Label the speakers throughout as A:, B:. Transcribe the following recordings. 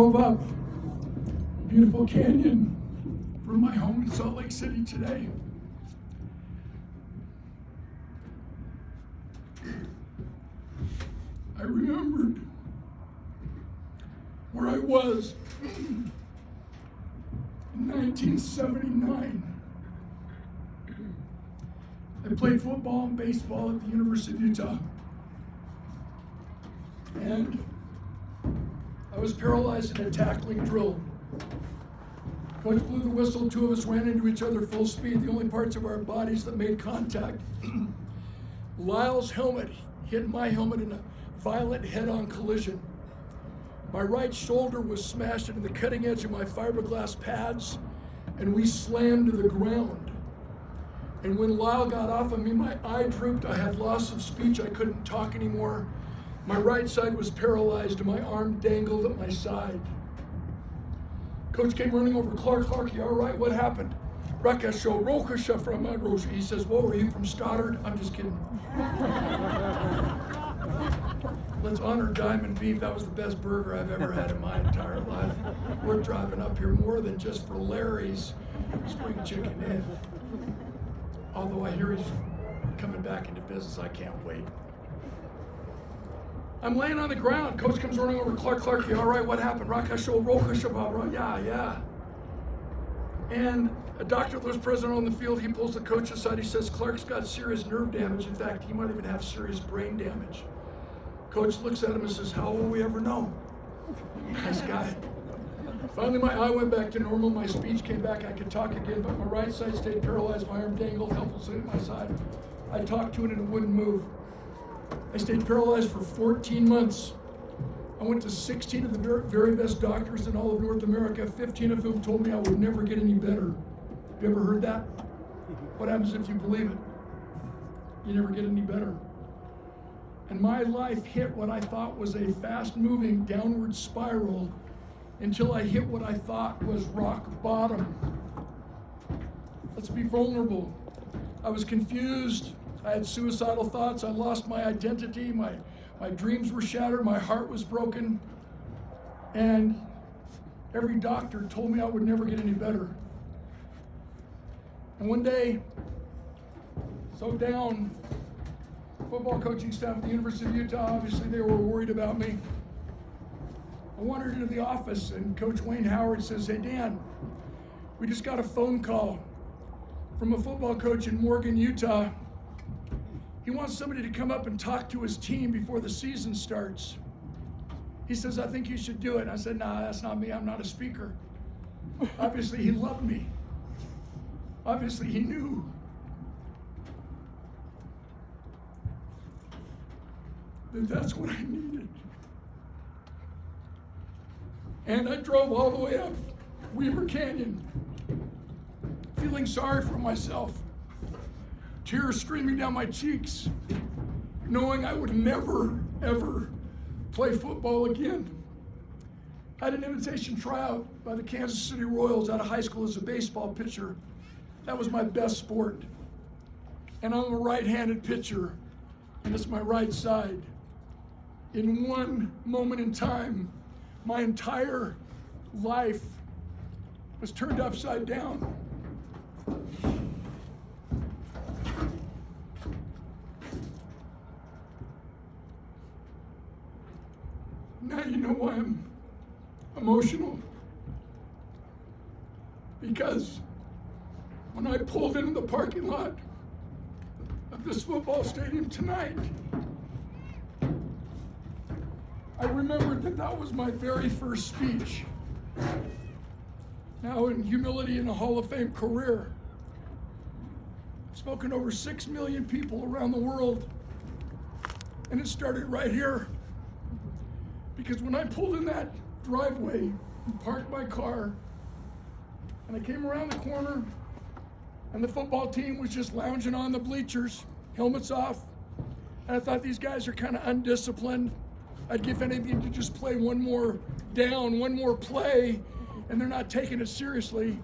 A: Drove up beautiful canyon from my home in Salt Lake City today. I remembered where I was in 1979. I played football and baseball at the University of Utah. And I was paralyzed in a tackling drill. Coach blew the whistle, two of us ran into each other full speed, the only parts of our bodies that made contact. Lyle's helmet hit my helmet in a violent head-on collision. My right shoulder was smashed into the cutting edge of my fiberglass pads, and we slammed to the ground. And when Lyle got off of me, my eye drooped, I had loss of speech, I couldn't talk anymore. My right side was paralyzed and my arm dangled at my side. Coach came running over. Clark, you all right? What happened? Rakasho, Rokasha from Roshi. He says, whoa, are you from Stoddard? I'm just kidding. Let's honor Diamond Beef. That was the best burger I've ever had in my entire life. We're driving up here more than just for Larry's spring chicken in. Although I hear he's coming back into business, I can't wait. I'm laying on the ground. Coach comes running over. Clark, you all right? What happened? Rakasho, Rokasha, yeah. And a doctor that was present on the field, he pulls the coach aside. He says, Clark's got serious nerve damage. In fact, he might even have serious brain damage. Coach looks at him and says, how will we ever know? Nice guy. Finally, my eye went back to normal. My speech came back. I could talk again, but my right side stayed paralyzed. My arm dangled helplessly at my side. I talked to it and it wouldn't move. I stayed paralyzed for 14 months. I went to 16 of the very best doctors in all of North America, 15 of whom told me I would never get any better. You ever heard that? What happens if you believe it? You never get any better. And my life hit what I thought was a fast-moving downward spiral until I hit what I thought was rock bottom. Let's be vulnerable. I was confused. I had suicidal thoughts. I lost my identity. My dreams were shattered. My heart was broken. And every doctor told me I would never get any better. And one day, so down, football coaching staff at the University of Utah, obviously they were worried about me. I wandered into the office and Coach Wayne Howard says, hey Dan, we just got a phone call from a football coach in Morgan, Utah. He wants somebody to come up and talk to his team before the season starts. He says, I think you should do it. And I said, nah, that's not me. I'm not a speaker. Obviously, he loved me. Obviously, he knew. That's what I needed. And I drove all the way up Weaver Canyon, feeling sorry for myself. Tears streaming down my cheeks, knowing I would never, ever play football again. I had an invitation tryout by the Kansas City Royals out of high school as a baseball pitcher. That was my best sport. And I'm a right-handed pitcher, and it's my right side. In one moment in time, my entire life was turned upside down. Now you know why I'm emotional. Because when I pulled into the parking lot of this football stadium tonight, I remembered that was my very first speech. Now in humility in a Hall of Fame career, I've spoken to over 6 million people around the world, and it started right here. Because when I pulled in that driveway and parked my car, and I came around the corner, and the football team was just lounging on the bleachers, helmets off, and I thought these guys are kind of undisciplined. I'd give anything to just play one more down, one more play, and they're not taking it seriously.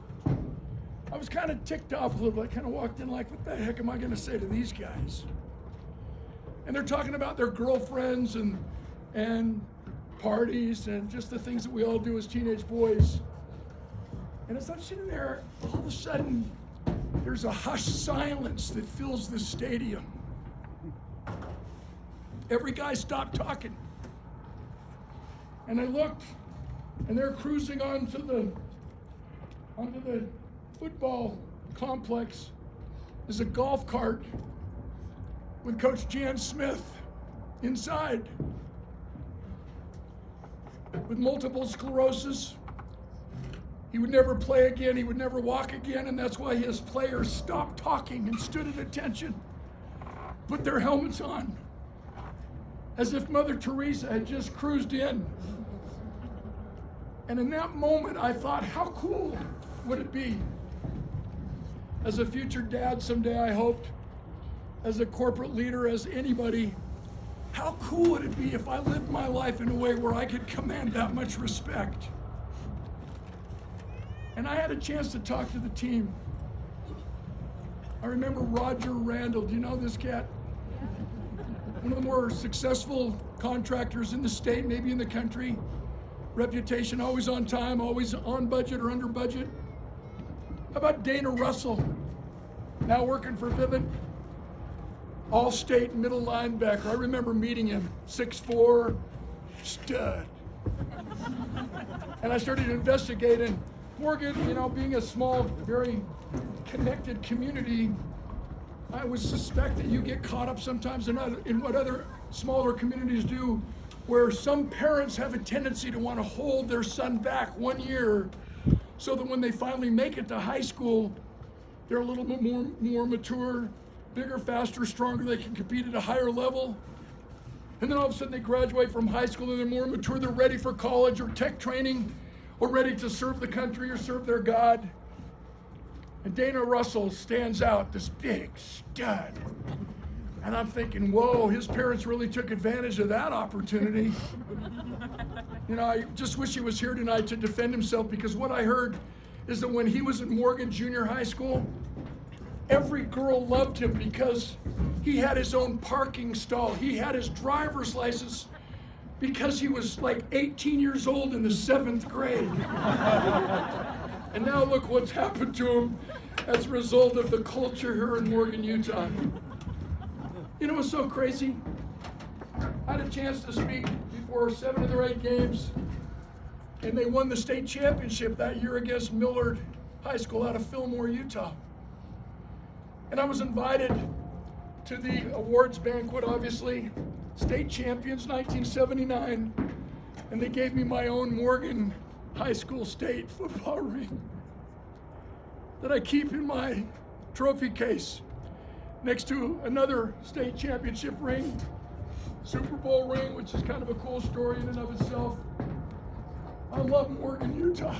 A: I was kind of ticked off a little bit. I kind of walked in like, what the heck am I going to say to these guys? And they're talking about their girlfriends and parties and just the things that we all do as teenage boys. And as I'm sitting there, all of a sudden, there's a hushed silence that fills the stadium. Every guy stopped talking. And I looked, and they're cruising onto the football complex. There's a golf cart with Coach Jan Smith inside with multiple sclerosis. He would never play again, he would never walk again, and that's why his players stopped talking and stood at attention, put their helmets on, as if Mother Teresa had just cruised in. And in that moment, I thought, how cool would it be? As a future dad someday, I hoped, as a corporate leader, as anybody, how cool would it be if I lived my life in a way where I could command that much respect? And I had a chance to talk to the team. I remember Roger Randall. Do you know this cat? One of the more successful contractors in the state, maybe in the country. Reputation, always on time, always on budget or under budget. How about Dana Russell? Now working for Vivint. All-state middle linebacker. I remember meeting him, 6'4", stud. And I started investigating. Morgan, being a small, very connected community, I would suspect that you get caught up sometimes in what other smaller communities do, where some parents have a tendency to want to hold their son back 1 year so that when they finally make it to high school, they're a little bit more mature, bigger, faster, stronger, they can compete at a higher level. And then all of a sudden they graduate from high school and they're more mature, they're ready for college or tech training, or ready to serve the country or serve their God. And Dana Russell stands out, this big stud. And I'm thinking, whoa, his parents really took advantage of that opportunity. I just wish he was here tonight to defend himself, because what I heard is that when he was at Morgan Junior High School, every girl loved him because he had his own parking stall. He had his driver's license because he was like 18 years old in the 7th grade. And now look what's happened to him as a result of the culture here in Morgan, Utah. What's so crazy? I had a chance to speak before 7 of their 8 games, and they won the state championship that year against Millard High School out of Fillmore, Utah. And I was invited to the awards banquet, obviously, state champions, 1979, and they gave me my own Morgan High School state football ring that I keep in my trophy case next to another state championship ring, Super Bowl ring, which is kind of a cool story in and of itself. I love Morgan, Utah.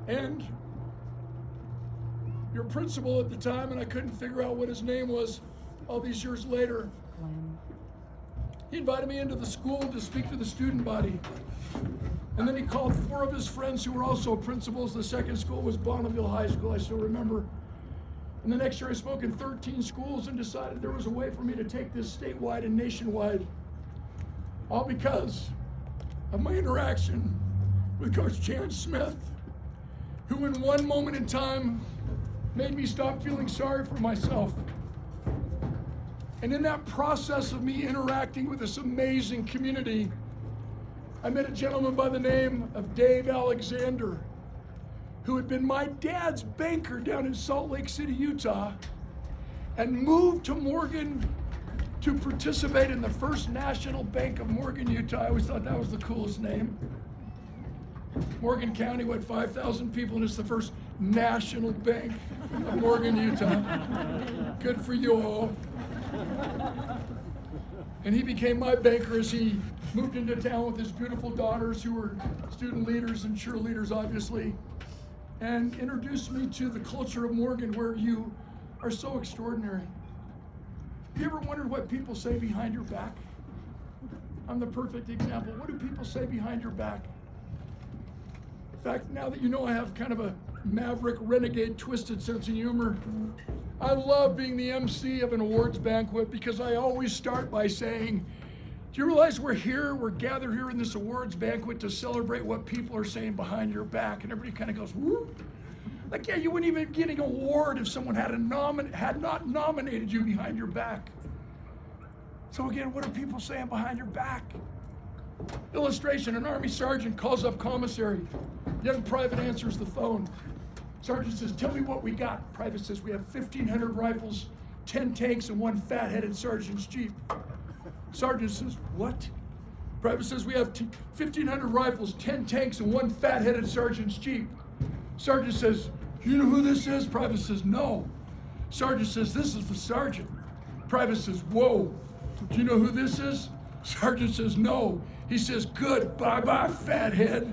A: And your principal at the time, and I couldn't figure out what his name was all these years later, he invited me into the school to speak to the student body. And then he called 4 of his friends who were also principals. The second school was Bonneville High School, I still remember. And the next year I spoke in 13 schools and decided there was a way for me to take this statewide and nationwide, all because of my interaction with Coach Jan Smith, who in one moment in time made me stop feeling sorry for myself. And in that process of me interacting with this amazing community, I met a gentleman by the name of Dave Alexander, who had been my dad's banker down in Salt Lake City, Utah, and moved to Morgan to participate in the First National Bank of Morgan, Utah. I always thought that was the coolest name. Morgan County, 5,000 people, and it's the first national bank of Morgan, Utah. Good for you all. And he became my banker as he moved into town with his beautiful daughters, who were student leaders and cheerleaders, obviously, and introduced me to the culture of Morgan, where you are so extraordinary. Have you ever wondered what people say behind your back? I'm the perfect example. What do people say behind your back? In fact, now that you know I have kind of a maverick, renegade, twisted sense of humor, I love being the MC of an awards banquet because I always start by saying, do you realize we're gathered here in this awards banquet to celebrate what people are saying behind your back? And everybody kind of goes, whoop. Like, yeah, you wouldn't even get an award if someone had not nominated you behind your back. So again, what are people saying behind your back? Illustration, an Army sergeant calls up commissary. Young private answers the phone. Sergeant says, tell me what we got. Private says, we have 1,500 rifles, 10 tanks, and 1 fat-headed sergeant's jeep. Sergeant says, what? Private says, we have 1,500 rifles, 10 tanks, and 1 fat-headed sergeant's jeep. Sergeant says, you know who this is? Private says, no. Sergeant says, this is the sergeant. Private says, whoa, do you know who this is? Sergeant says, no. He says, good, bye-bye, fathead.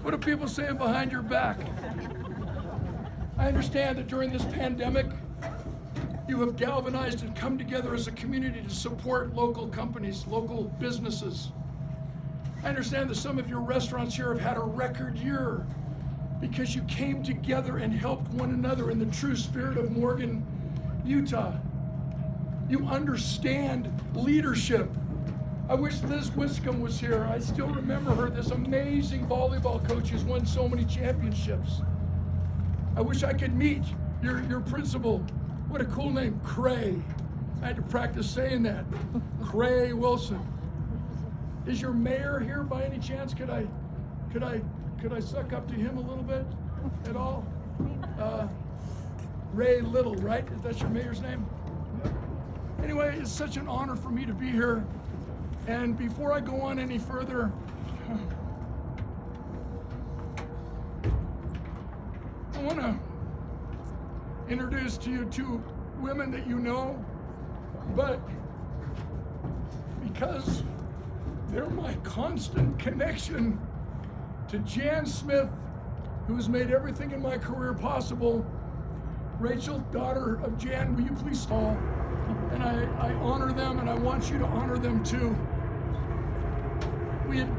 A: What are people saying behind your back? I understand that during this pandemic, you have galvanized and come together as a community to support local companies, local businesses. I understand that some of your restaurants here have had a record year because you came together and helped one another in the true spirit of Morgan, Utah. You understand leadership. I wish Liz Wiscombe was here. I still remember her, this amazing volleyball coach who's won so many championships. I wish I could meet your principal. What a cool name, Cray. I had to practice saying that. Cray Wilson. Is your mayor here by any chance? Could I suck up to him a little bit at all? Ray Little, right? Is that your mayor's name? Anyway, it's such an honor for me to be here. And before I go on any further, I want to introduce to you 2 women that you know, but because they're my constant connection to Jan Smith, who has made everything in my career possible. Rachel, daughter of Jan, will you please stand? And I honor them, and I want you to honor them too. We had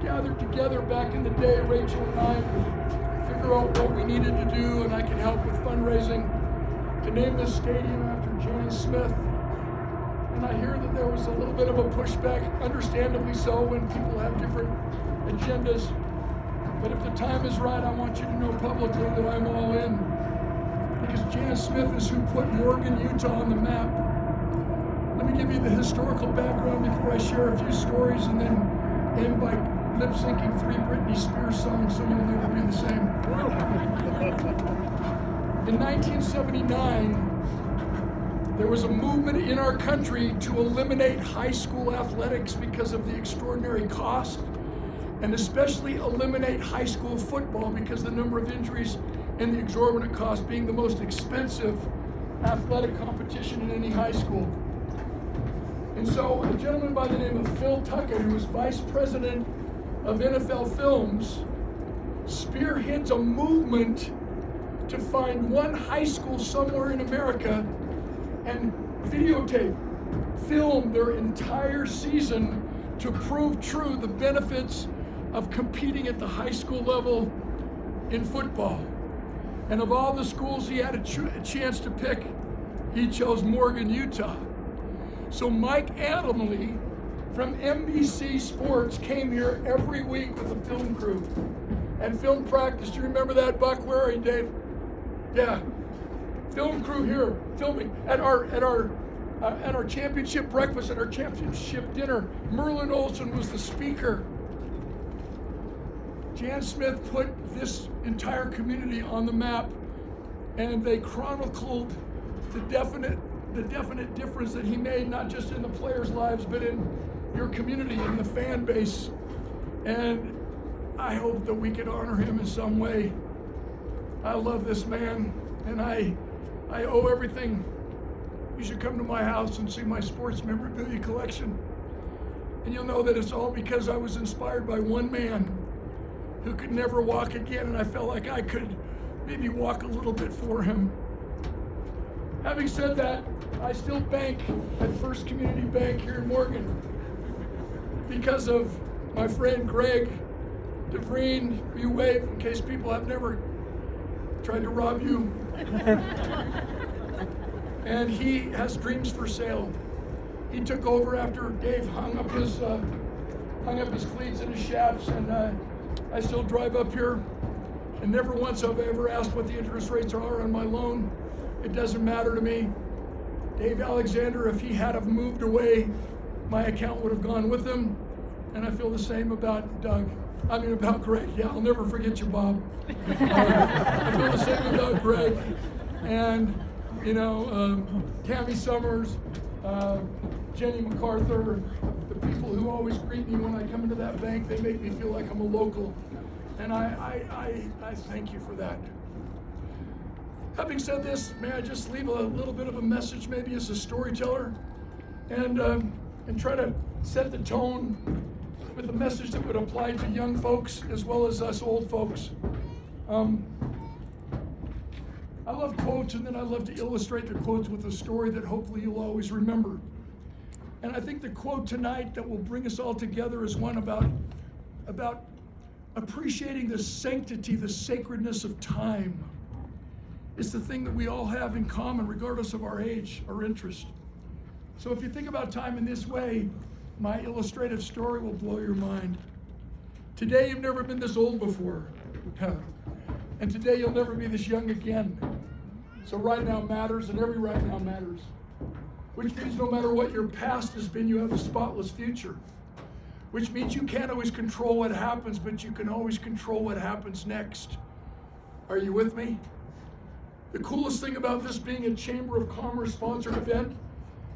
A: gathered together back in the day, Rachel and I, to figure out what we needed to do, and I could help with fundraising to name this stadium after Jan Smith. And I hear that there was a little bit of a pushback, understandably so, when people have different agendas. But if the time is right, I want you to know publicly that I'm all in. Because Jan Smith is who put Morgan, Utah on the map. Let me give you the historical background before I share a few stories and then end by lip-syncing 3 Britney Spears songs so you'll never be the same. In 1979, there was a movement in our country to eliminate high school athletics because of the extraordinary cost, and especially eliminate high school football because the number of injuries and the exorbitant cost, being the most expensive athletic competition in any high school. And so a gentleman by the name of Phil Tuckett, who was vice president of NFL Films, spearheads a movement to find one high school somewhere in America and videotape, film their entire season to prove true the benefits of competing at the high school level in football. And of all the schools he had a chance to pick, he chose Morgan, Utah. So Mike Adamley from NBC Sports came here every week with a film crew and film practice. Do you remember that, Buck? Where are you, Dave? Yeah. Film crew here, filming at our championship breakfast, at our championship dinner. Merlin Olsen was the speaker. Jan Smith put this entire community on the map, and they chronicled the definite difference that he made, not just in the players' lives, but in your community, in the fan base. And I hope that we could honor him in some way. I love this man, and I owe everything. You should come to my house and see my sports memorabilia collection. And you'll know that it's all because I was inspired by one man who could never walk again, and I felt like I could maybe walk a little bit for him. Having said that, I still bank at First Community Bank here in Morgan because of my friend Greg DeVreen. You wave in case people have never tried to rob you. And he has dreams for sale. He took over after Dave hung up his cleats and his shafts, and I still drive up here, and never once have I ever asked what the interest rates are on my loan. It doesn't matter to me. Dave Alexander, if he had have moved away, my account would have gone with him, and I feel the same about about Greg. Yeah, I'll never forget you, Bob. I feel the same about Greg, and Tammy Summers, Jenny MacArthur, the people who always greet me when I come into that bank. They make me feel like I'm a local, and I thank you for that. Having said this, may I just leave a little bit of a message, maybe as a storyteller, and try to set the tone with a message that would apply to young folks as well as us old folks. I love quotes, and then I love to illustrate the quotes with a story that hopefully you'll always remember. And I think the quote tonight that will bring us all together is one about appreciating the sanctity, the sacredness of time. It's the thing that we all have in common, regardless of our age or interest. So if you think about time in this way, my illustrative story will blow your mind. Today you've never been this old before. And today you'll never be this young again. So right now matters, and every right now matters. Which means no matter what your past has been, you have a spotless future. Which means you can't always control what happens, but you can always control what happens next. Are you with me? The coolest thing about this being a Chamber of Commerce sponsored event,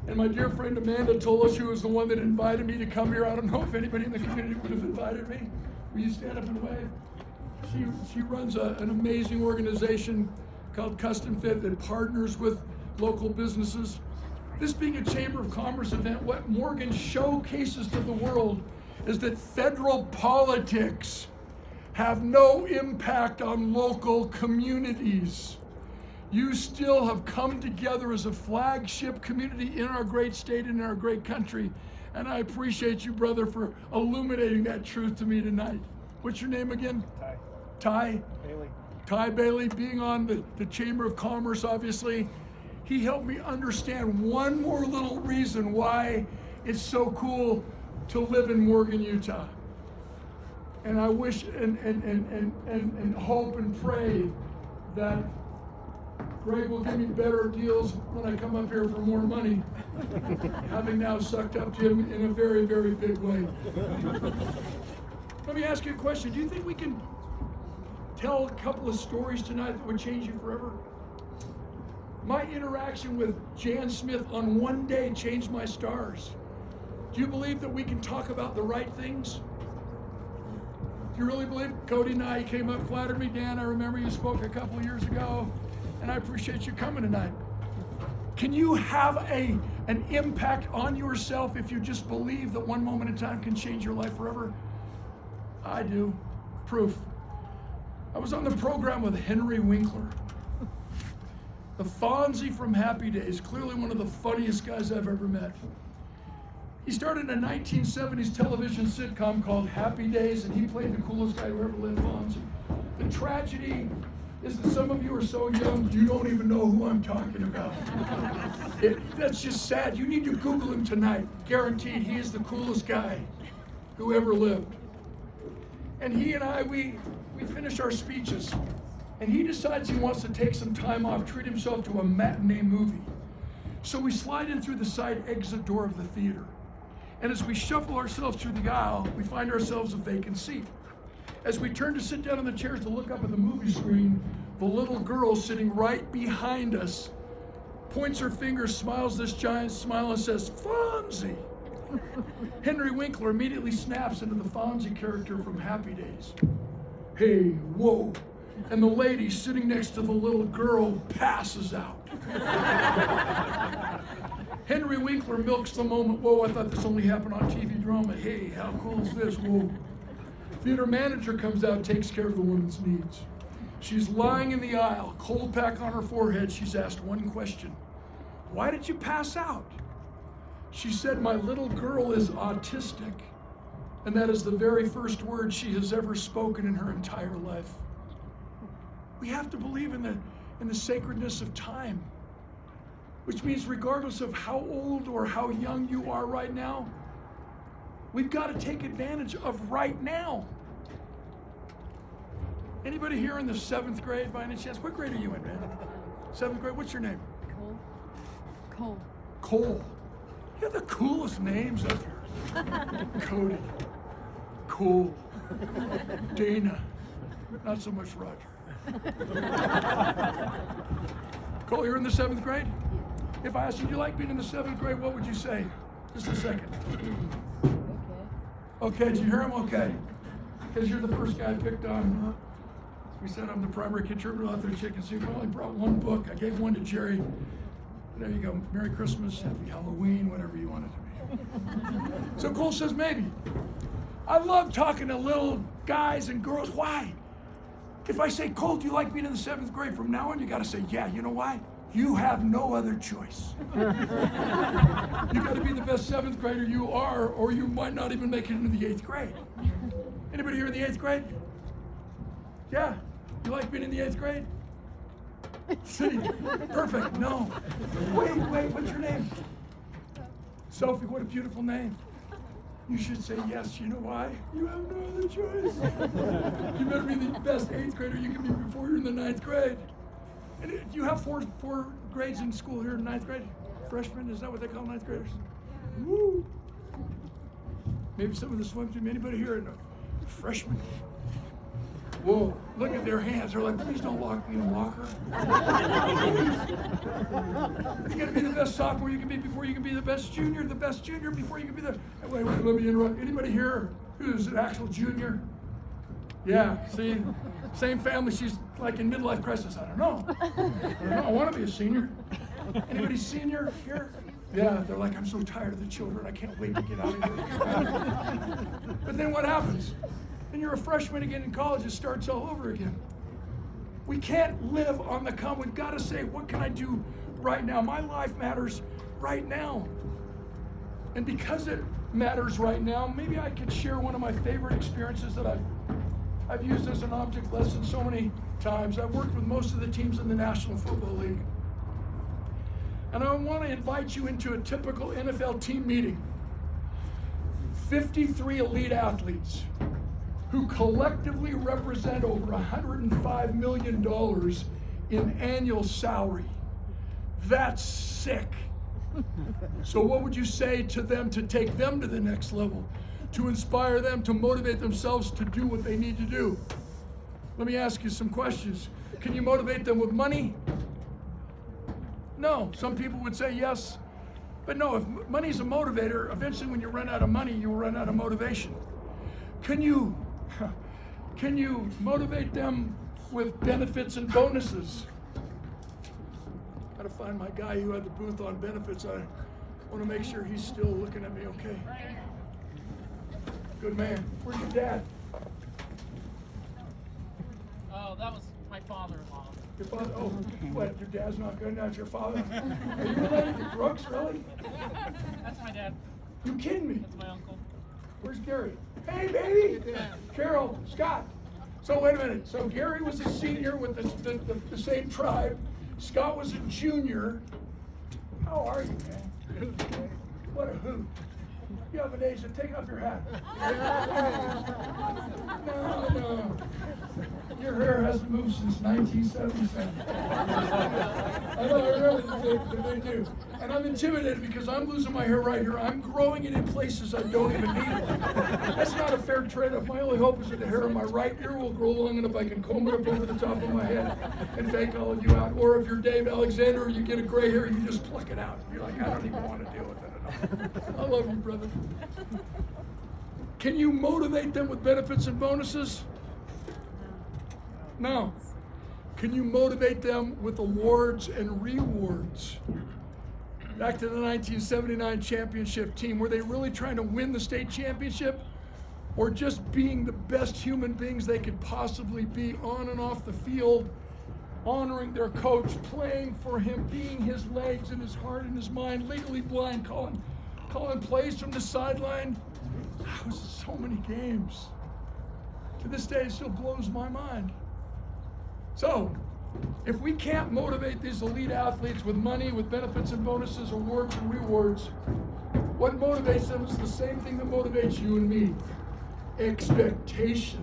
A: and my dear friend Amanda told us, who was the one that invited me to come here. I don't know if anybody in the community would have invited me. Will you stand up and wave? She runs an amazing organization called Custom Fit that partners with local businesses. This being a Chamber of Commerce event, what Morgan showcases to the world is that federal politics have no impact on local communities. You still have come together as a flagship community in our great state and in our great country. And I appreciate you, brother, for illuminating that truth to me tonight. What's your name again? Ty Bailey. Ty Bailey, being on the Chamber of Commerce, obviously, he helped me understand one more little reason why it's so cool to live in Morgan, Utah. And I wish and hope and pray that Greg will give me better deals when I come up here for more money, having now sucked up to him in a very, very big way. Let me ask you a question. Do you think we can tell a couple of stories tonight that would change you forever? My interaction with Jan Smith on one day changed my stars. Do you believe that we can talk about the right things? Do you really believe? Cody and I came up, flattered me. Dan, I remember you spoke a couple of years ago, and I appreciate you coming tonight. Can you have an impact on yourself if you just believe that one moment in time can change your life forever? I do. Proof. I was on the program with Henry Winkler, the Fonzie from Happy Days, clearly one of the funniest guys I've ever met. He started a 1970s television sitcom called Happy Days, and he played the coolest guy who ever lived, Fonzie. The tragedy is that some of you are so young, you don't even know who I'm talking about. That's just sad. You need to Google him tonight. Guaranteed, he is the coolest guy who ever lived. And he and I, we finish our speeches, and he decides he wants to take some time off, treat himself to a matinee movie. So we slide in through the side exit door of the theater. And as we shuffle ourselves through the aisle, we find ourselves a vacant seat. As we turn to sit down on the chairs to look up at the movie screen, the little girl sitting right behind us points her finger, smiles this giant smile, and says, "Fonzie." Henry Winkler immediately snaps into the Fonzie character from Happy Days. "Hey, whoa." And the lady sitting next to the little girl passes out. Henry Winkler milks the moment. "Whoa, I thought this only happened on TV drama. Hey, how cool is this? Whoa." Theater manager comes out, takes care of the woman's needs. She's lying in the aisle, cold pack on her forehead. She's asked one question. "Why did you pass out?" She said, "My little girl is autistic." And that is the very first word she has ever spoken in her entire life. We have to believe in the sacredness of time, which means regardless of how old or how young you are right now, we've got to take advantage of right now. Anybody here in the 7th grade by any chance? What grade are you in, man? 7th grade? What's your name?
B: Cole.
A: Cole. You have the coolest names up here. Cody. Cool. Dana. Not so much Roger. Cole, you're in the 7th grade? If I asked you, do you like being in the 7th grade, what would you say? Just a second. Okay, did you hear him? Okay. Because you're the first guy I picked on. We said I'm the primary contributor out there to Chicken Soup. I only brought one book. I gave one to Jerry. There you go. Merry Christmas, Happy Halloween, whatever you want it to be. So Cole says, maybe. I love talking to little guys and girls. Why? If I say, Cole, do you like being in the 7th grade? From now on, you got to say, yeah. You know why? You have no other choice. You got to be the best 7th grader you are, or you might not even make it into the 8th grade. Anybody here in the 8th grade? Yeah. You like being in the 8th grade? See, perfect. No. Wait, what's your name? Sophie, what a beautiful name. You should say yes. You know why? You have no other choice. You better be the best 8th grader you can be before you're in the 9th grade. And do you have four grades in school here in 9th grade? Freshmen, is that what they call 9th graders? Woo! Maybe some of the swim team. Anybody here in a freshman? Whoa, look at their hands. They're like, please don't lock me in a locker. You gotta be the best sophomore you can be before you can be the best junior before you can be the... Wait, let me interrupt. Anybody here who's an actual junior? Yeah, see? Same family, she's like in midlife crisis. I don't know. I want to be a senior. Anybody senior here? Yeah, they're like, I'm so tired of the children. I can't wait to get out of here. But then what happens? Then you're a freshman again in college. It starts all over again. We can't live on the come. We've got to say, what can I do right now? My life matters right now. And because it matters right now, maybe I could share one of my favorite experiences that I've used as an object lesson so many times. I've worked with most of the teams in the National Football League. And I want to invite you into a typical NFL team meeting. 53 elite athletes who collectively represent over $105 million in annual salary. That's sick. So what would you say to them to take them to the next level, to inspire them, to motivate themselves to do what they need to do? Let me ask you some questions. Can you motivate them with money? No. Some people would say yes, but no, if money's a motivator, eventually when you run out of money, you will run out of motivation. Can you motivate them with benefits and bonuses? Gotta find my guy who had the booth on benefits. I want to make sure he's still looking at me okay. Good man. Where's your dad?
C: Oh, that was my father-in-law.
A: Your father? Oh, what? Your dad's not good, not your father? Are you related to Brooks, really?
C: That's my dad.
A: You kidding me?
C: That's my uncle.
A: Where's Gary? Hey, baby! Carol, Scott. So wait a minute. So Gary was a senior with the same tribe. Scott was a junior. How are you, man? What a hoot. You have an age, so take off your hat. No. Your hair hasn't moved since 1977. I know, I remember that they do. And I'm intimidated because I'm losing my hair right here. I'm growing it in places I don't even need it. That's not a fair trade-off. My only hope is that the hair on my right ear will grow long enough I can comb it up over the top of my head and fake all of you out. Or if you're Dave Alexander or you get a gray hair, you just pluck it out. You're like, I don't even want to deal with it at all. I love you, brother. Can you motivate them with benefits and bonuses? No. Can you motivate them with awards and rewards? Back to the 1979 championship team, were they really trying to win the state championship or just being the best human beings they could possibly be on and off the field, honoring their coach, playing for him, being his legs and his heart and his mind, legally blind, calling plays from the sideline? That was so many games. To this day, it still blows my mind. So, if we can't motivate these elite athletes with money, with benefits and bonuses, awards and rewards, what motivates them is the same thing that motivates you and me: expectations.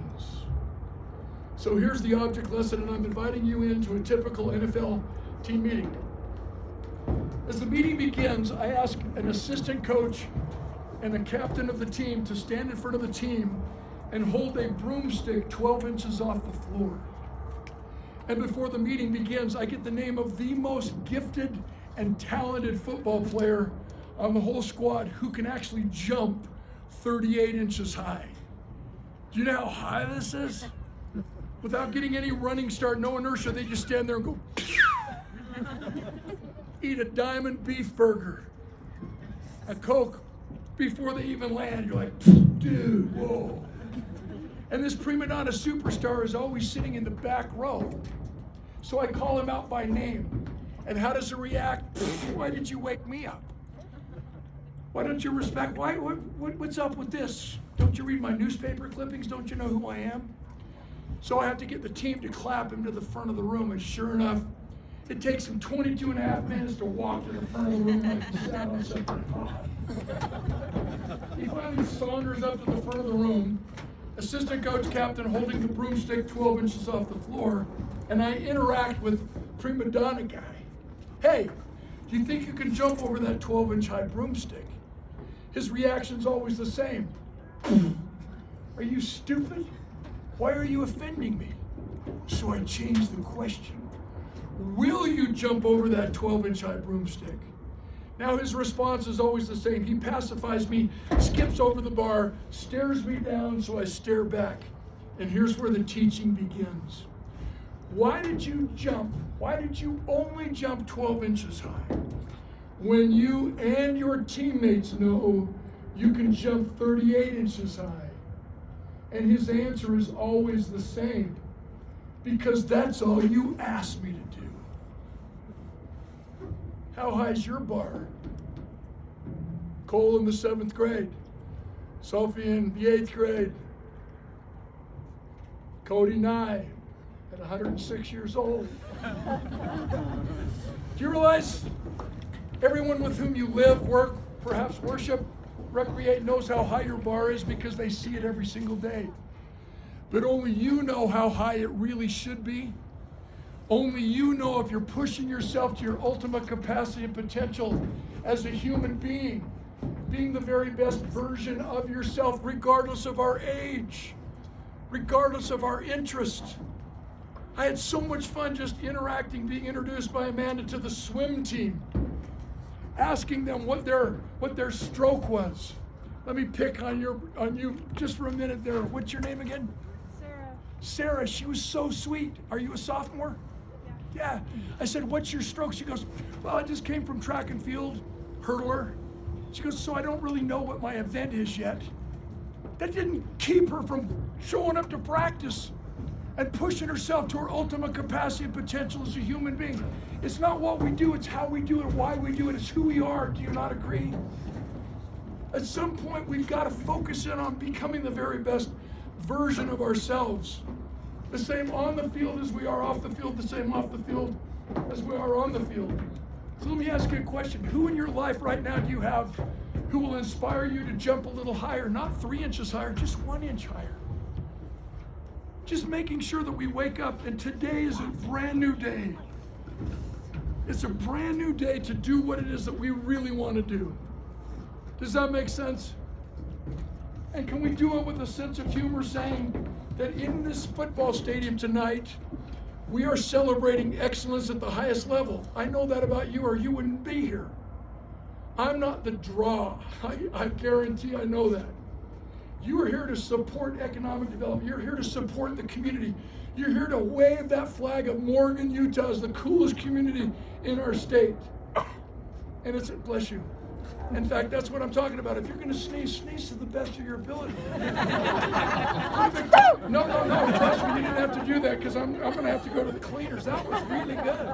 A: So here's the object lesson, and I'm inviting you into a typical NFL team meeting. As the meeting begins, I ask an assistant coach and the captain of the team to stand in front of the team and hold a broomstick 12 inches off the floor. And before the meeting begins, I get the name of the most gifted and talented football player on the whole squad who can actually jump 38 inches high. Do you know how high this is? Without getting any running start, no inertia, they just stand there and go, eat a diamond beef burger, a Coke before they even land. You're like, dude, whoa. And this prima donna superstar is always sitting in the back row. So I call him out by name. And how does he react? Why did you wake me up? Why don't you respect? What's up with this? Don't you read my newspaper clippings? Don't you know who I am? So I have to get the team to clap him to the front of the room, and sure enough, it takes him 22 and a half minutes to walk to the front of the room like he sat on something hot. He finally saunters up to the front of the room, assistant coach captain holding the broomstick 12 inches off the floor, and I interact with prima donna guy. Hey, do you think you can jump over that 12-inch high broomstick? His reaction's always the same. Are you stupid? Why are you offending me? So I changed the question. Will you jump over that 12-inch high broomstick? Now his response is always the same. He pacifies me, skips over the bar, stares me down, so I stare back. And here's where the teaching begins. Why did you jump? Why did you only jump 12 inches high? When you and your teammates know you can jump 38 inches high. And his answer is always the same. Because that's all you asked me to do. How high is your bar? Cole in the 7th grade. Sophie in the 8th grade. Cody Nye at 106 years old. Do you realize everyone with whom you live, work, perhaps worship, recreate knows how high your bar is because they see it every single day. But only you know how high it really should be. Only you know if you're pushing yourself to your ultimate capacity and potential as a human being, being the very best version of yourself, regardless of our age, regardless of our interest. I had so much fun just interacting, being introduced by Amanda to the swim team, asking them what their stroke was. Let me pick on you just for a minute there. What's your name again? Sarah, she was so sweet. Are you a sophomore? Yeah. I said, what's your stroke? She goes, well, I just came from track and field, hurdler. She goes, so I don't really know what my event is yet. That didn't keep her from showing up to practice and pushing herself to her ultimate capacity and potential as a human being. It's not what we do, it's how we do it, why we do it, it's who we are. Do you not agree? At some point, we've got to focus in on becoming the very best version of ourselves. The same on the field as we are off the field, the same off the field as we are on the field. So let me ask you a question. Who in your life right now do you have who will inspire you to jump a little higher, not 3 inches higher, just 1 inch higher? Just making sure that we wake up, and today is a brand new day. It's a brand new day to do what it is that we really want to do. Does that make sense? And can we do it with a sense of humor, saying that in this football stadium tonight, we are celebrating excellence at the highest level. I know that about you, or you wouldn't be here. I'm not the draw. I guarantee I know that. You are here to support economic development. You're here to support the community. You're here to wave that flag of Morgan, Utah as the coolest community in our state. And it's, bless you. In fact, that's what I'm talking about. If you're going to sneeze, sneeze to the best of your ability. No. Trust me, you didn't have to do that because I'm going to have to go to the cleaners. That was really good.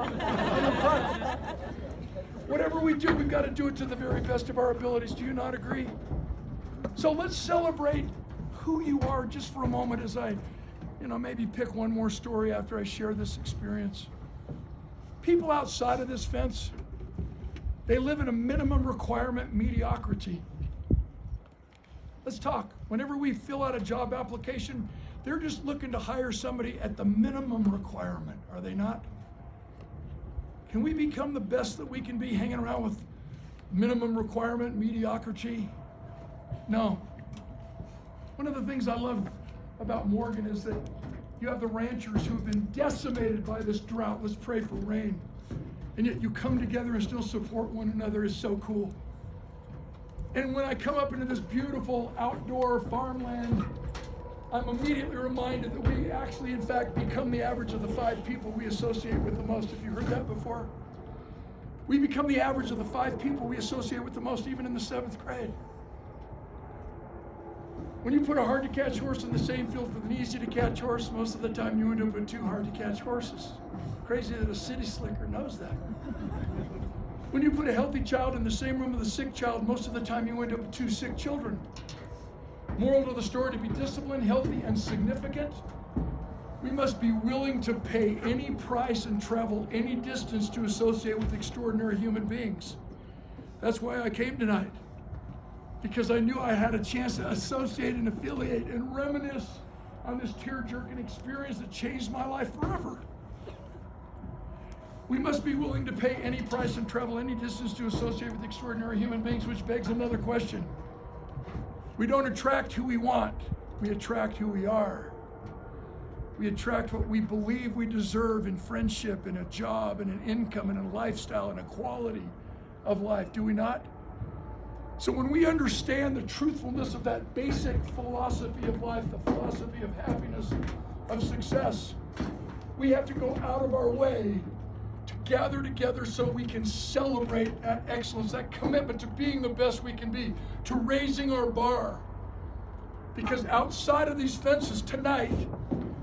A: Whatever we do, we've got to do it to the very best of our abilities. Do you not agree? So let's celebrate who you are just for a moment as I maybe pick one more story after I share this experience. People outside of this fence, they live in a minimum requirement mediocrity. Let's talk. Whenever we fill out a job application, they're just looking to hire somebody at the minimum requirement, are they not? Can we become the best that we can be hanging around with minimum requirement mediocrity? No. One of the things I love about Morgan is that you have the ranchers who have been decimated by this drought. Let's pray for rain. And yet you come together and still support one another is so cool. And when I come up into this beautiful outdoor farmland, I'm immediately reminded that we actually, in fact, become the average of the 5 people we associate with the most. Have you heard that before? We become the average of the 5 people we associate with the most, even in the 7th grade. When you put a hard-to-catch horse in the same field with an easy-to-catch horse, most of the time you end up with 2 hard-to-catch horses. Crazy that a city slicker knows that. When you put a healthy child in the same room with a sick child, most of the time you end up with 2 sick children. Moral of the story, to be disciplined, healthy, and significant, we must be willing to pay any price and travel any distance to associate with extraordinary human beings. That's why I came tonight, because I knew I had a chance to associate and affiliate and reminisce on this tear-jerking experience that changed my life forever. We must be willing to pay any price and travel any distance to associate with extraordinary human beings, which begs another question. We don't attract who we want, we attract who we are. We attract what we believe we deserve in friendship, in a job, in an income, in a lifestyle, in a quality of life, do we not? So when we understand the truthfulness of that basic philosophy of life, the philosophy of happiness, of success, we have to go out of our way to gather together so we can celebrate that excellence, that commitment to being the best we can be, to raising our bar. Because outside of these fences tonight,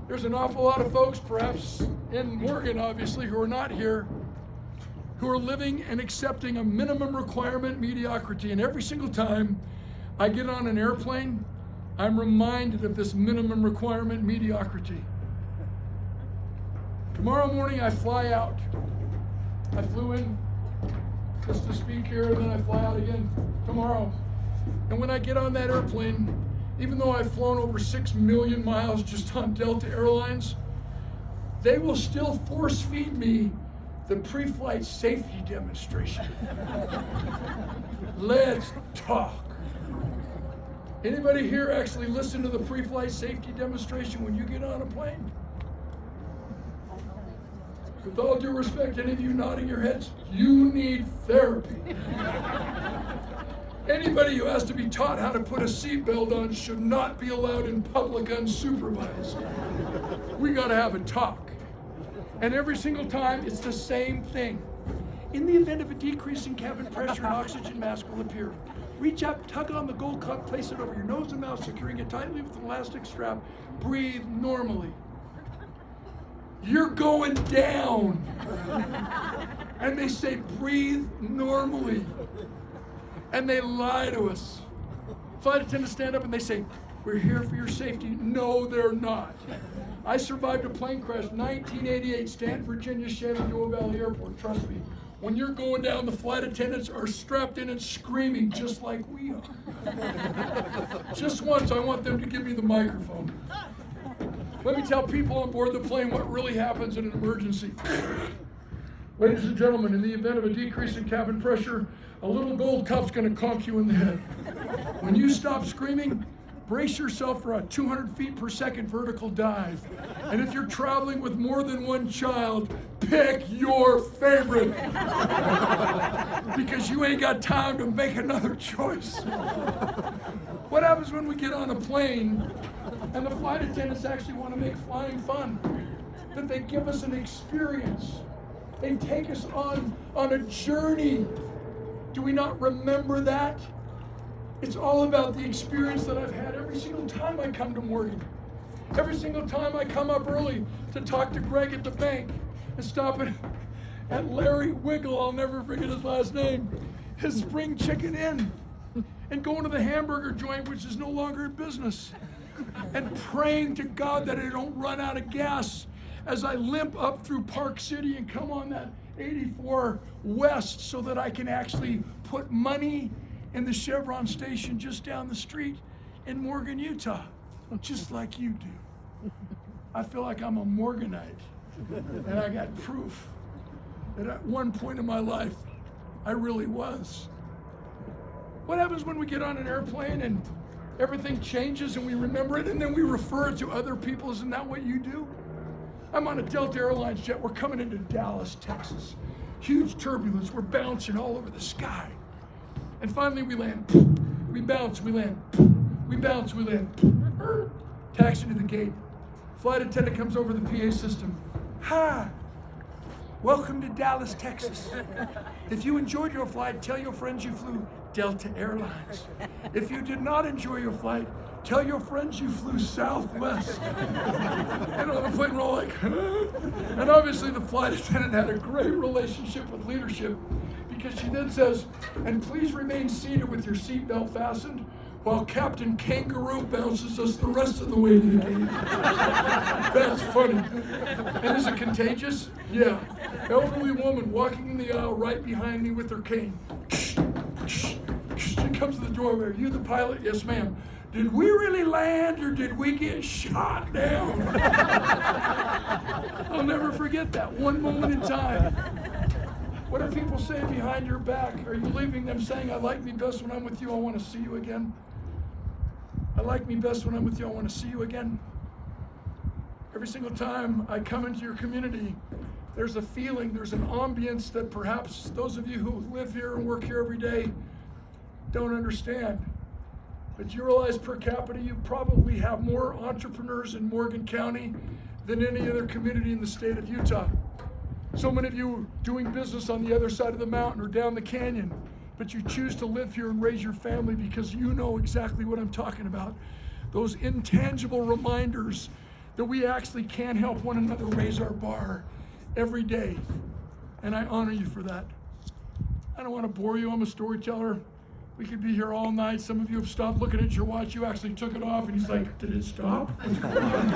A: there's an awful lot of folks, perhaps in Morgan obviously, who are not here, who are living and accepting a minimum requirement mediocrity. And every single time I get on an airplane, I'm reminded of this minimum requirement mediocrity. Tomorrow morning I fly out. I flew in just to speak here, and then I fly out again tomorrow. And when I get on that airplane, even though I've flown over 6 million miles just on Delta Airlines, they will still force feed me the pre-flight safety demonstration. Let's talk. Anybody here actually listen to the pre-flight safety demonstration when you get on a plane? With all due respect, any of you nodding your heads, you need therapy. Anybody who has to be taught how to put a seatbelt on should not be allowed in public unsupervised. We gotta have a talk. And every single time, it's the same thing. In the event of a decrease in cabin pressure, an oxygen mask will appear. Reach up, tug on the gold cup, place it over your nose and mouth, securing it tightly with an elastic strap. Breathe normally. You're going down. And they say, breathe normally. And they lie to us. Flight attendants stand up and they say, we're here for your safety. No, they're not. I survived a plane crash, 1988, Stanton, Virginia, Shenandoah Valley Airport. Trust me, when you're going down, the flight attendants are strapped in and screaming just like we are. Just once, I want them to give me the microphone. Let me tell people on board the plane what really happens in an emergency. Ladies and gentlemen, in the event of a decrease in cabin pressure, a little gold cup's gonna conk you in the head. When you stop screaming, brace yourself for a 200 feet per second vertical dive. And if you're traveling with more than one child, pick your favorite. Because you ain't got time to make another choice. What happens when we get on a plane and the flight attendants actually want to make flying fun? That they give us an experience. They take us on a journey. Do we not remember that? It's all about the experience that I've had every single time I come to Morgan. Every single time I come up early to talk to Greg at the bank and stop at Larry Wiggle, I'll never forget his last name, his Spring Chicken Inn, and going to the hamburger joint, which is no longer in business. and praying to God that I don't run out of gas as I limp up through Park City and come on that 84 West so that I can actually put money in the Chevron station just down the street in Morgan, Utah, just like you do. I feel like I'm a Morganite, and I got proof that at one point in my life, I really was. What happens when we get on an airplane and everything changes and we remember it and then we refer it to other people? Isn't that what you do? I'm on a Delta Airlines jet. We're coming into Dallas, Texas. Huge turbulence. We're bouncing all over the sky. And finally we land. We bounce, we land. We bounce, we land. Taxi to the gate. Flight attendant comes over the PA system. Hi. Welcome to Dallas, Texas. If you enjoyed your flight, tell your friends you flew Delta Airlines. If you did not enjoy your flight, tell your friends you flew Southwest. And on the plane, we're all like, huh? And obviously the flight attendant had a great relationship with leadership because she then says, and please remain seated with your seatbelt fastened while Captain Kangaroo bounces us the rest of the way to the gate. That's funny. And is it contagious? Yeah. Elderly woman walking in the aisle right behind me with her cane. She comes to the doorway. Are you the pilot? Yes, ma'am. Did we really land or did we get shot down? I'll never forget that one moment in time. What are people saying behind your back? Are you leaving them saying, I like me best when I'm with you, I want to see you again? I like me best when I'm with you, I want to see you again. Every single time I come into your community, there's a feeling, there's an ambience that perhaps those of you who live here and work here every day don't understand. But you realize per capita, you probably have more entrepreneurs in Morgan County than any other community in the state of Utah. So many of you doing business on the other side of the mountain or down the canyon, but you choose to live here and raise your family because you know exactly what I'm talking about. Those intangible reminders that we actually can help one another raise our bar every day. And I honor you for that. I don't want to bore you, I'm a storyteller. We could be here all night. Some of you have stopped looking at your watch. You actually took it off and he's like, did it stop? What's going on?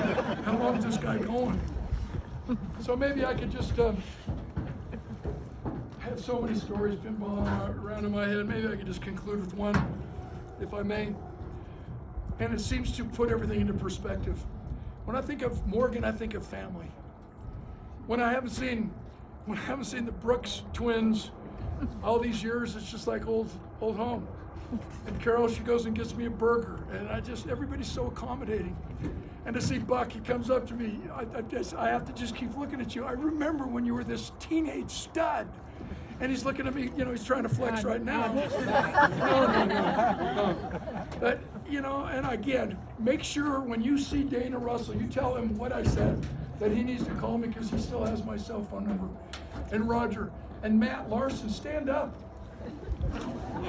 A: How long is this guy going? So maybe I could just, I have so many stories pinballing around in my head. Maybe I could just conclude with one, if I may. And it seems to put everything into perspective. When I think of Morgan, I think of family. When I haven't seen the Brooks twins all these years, it's just like old home. And Carol, she goes and gets me a burger, and everybody's so accommodating. And to see Buck, he comes up to me, I have to just keep looking at you. I remember when you were this teenage stud. And he's looking at me, he's trying to flex right now. No. But, and again, make sure when you see Dana Russell, you tell him what I said, that he needs to call me because he still has my cell phone number. And Roger, and Matt Larson, stand up.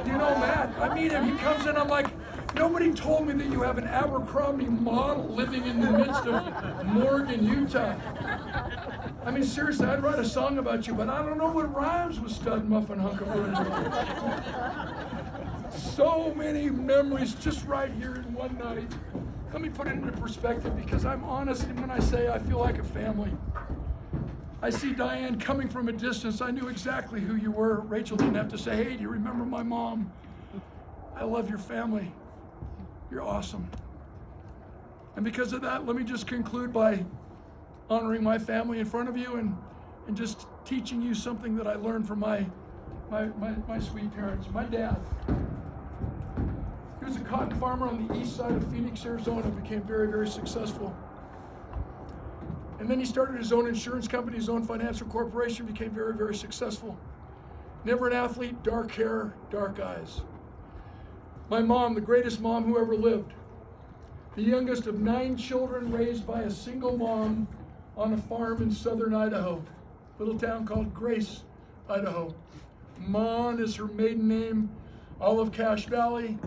A: You know Matt, I meet him, he comes in, I'm like, nobody told me that you have an Abercrombie model living in the midst of Morgan, Utah. I mean, seriously, I'd write a song about you, but I don't know what rhymes with stud muffin hunkaburn. So many memories just right here in one night. Let me put it into perspective because I'm honest when I say I feel like a family. I see Diane coming from a distance. I knew exactly who you were. Rachel didn't have to say, hey, do you remember my mom? I love your family. You're awesome. And because of that, let me just conclude by honoring my family in front of you and just teaching you something that I learned from my sweet parents. My dad, he was a cotton farmer on the east side of Phoenix, Arizona, became very, very successful. And then he started his own insurance company, his own financial corporation, became very, very successful. Never an athlete, dark hair, dark eyes. My mom, the greatest mom who ever lived. The youngest of 9 children raised by a single mom on a farm in southern Idaho, a little town called Grace, Idaho. Mon is her maiden name. Olive Cache Valley,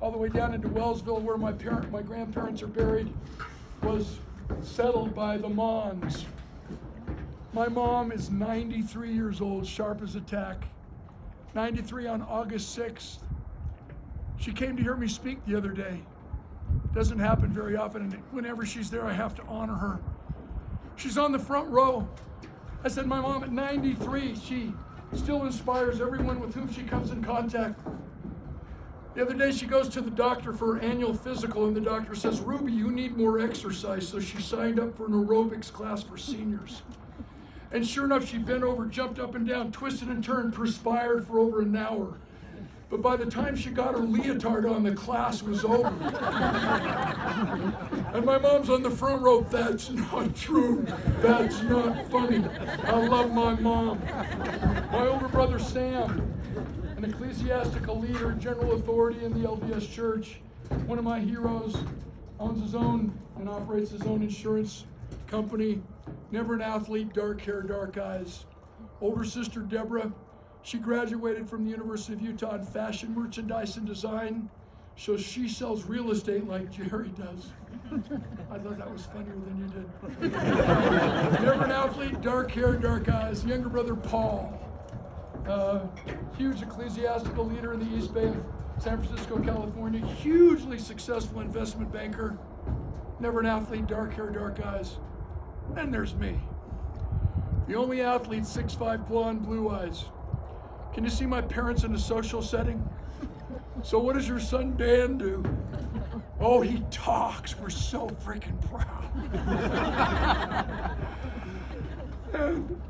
A: all the way down into Wellsville, where my grandparents are buried, was settled by the Mons. My mom is 93 years old, sharp as a tack. 93 on August 6th. She came to hear me speak the other day. Doesn't happen very often, and whenever she's there, I have to honor her. She's on the front row. I said, my mom at 93, she still inspires everyone with whom she comes in contact. The other day, she goes to the doctor for her annual physical, and the doctor says, Ruby, you need more exercise. So she signed up for an aerobics class for seniors. And sure enough, she bent over, jumped up and down, twisted and turned, perspired for over an hour. But by the time she got her leotard on, the class was over. And my mom's on the front row. That's not true. That's not funny. I love my mom. My older brother Sam, an ecclesiastical leader, general authority in the LDS Church, one of my heroes, owns his own and operates his own insurance company. Never an athlete, dark hair, dark eyes. Older sister Deborah, she graduated from the University of Utah in fashion merchandise and design, so she sells real estate like Jerry does. I thought that was funnier than you did. Never an athlete, dark hair, dark eyes. Younger brother Paul, huge ecclesiastical leader in the East Bay of San Francisco, California, hugely successful investment banker. Never an athlete, dark hair, dark eyes. And there's me, the only athlete, 6'5", blonde, blue eyes. Can you see my parents in a social setting? So what does your son Dan do? Oh, he talks. We're so freaking proud. And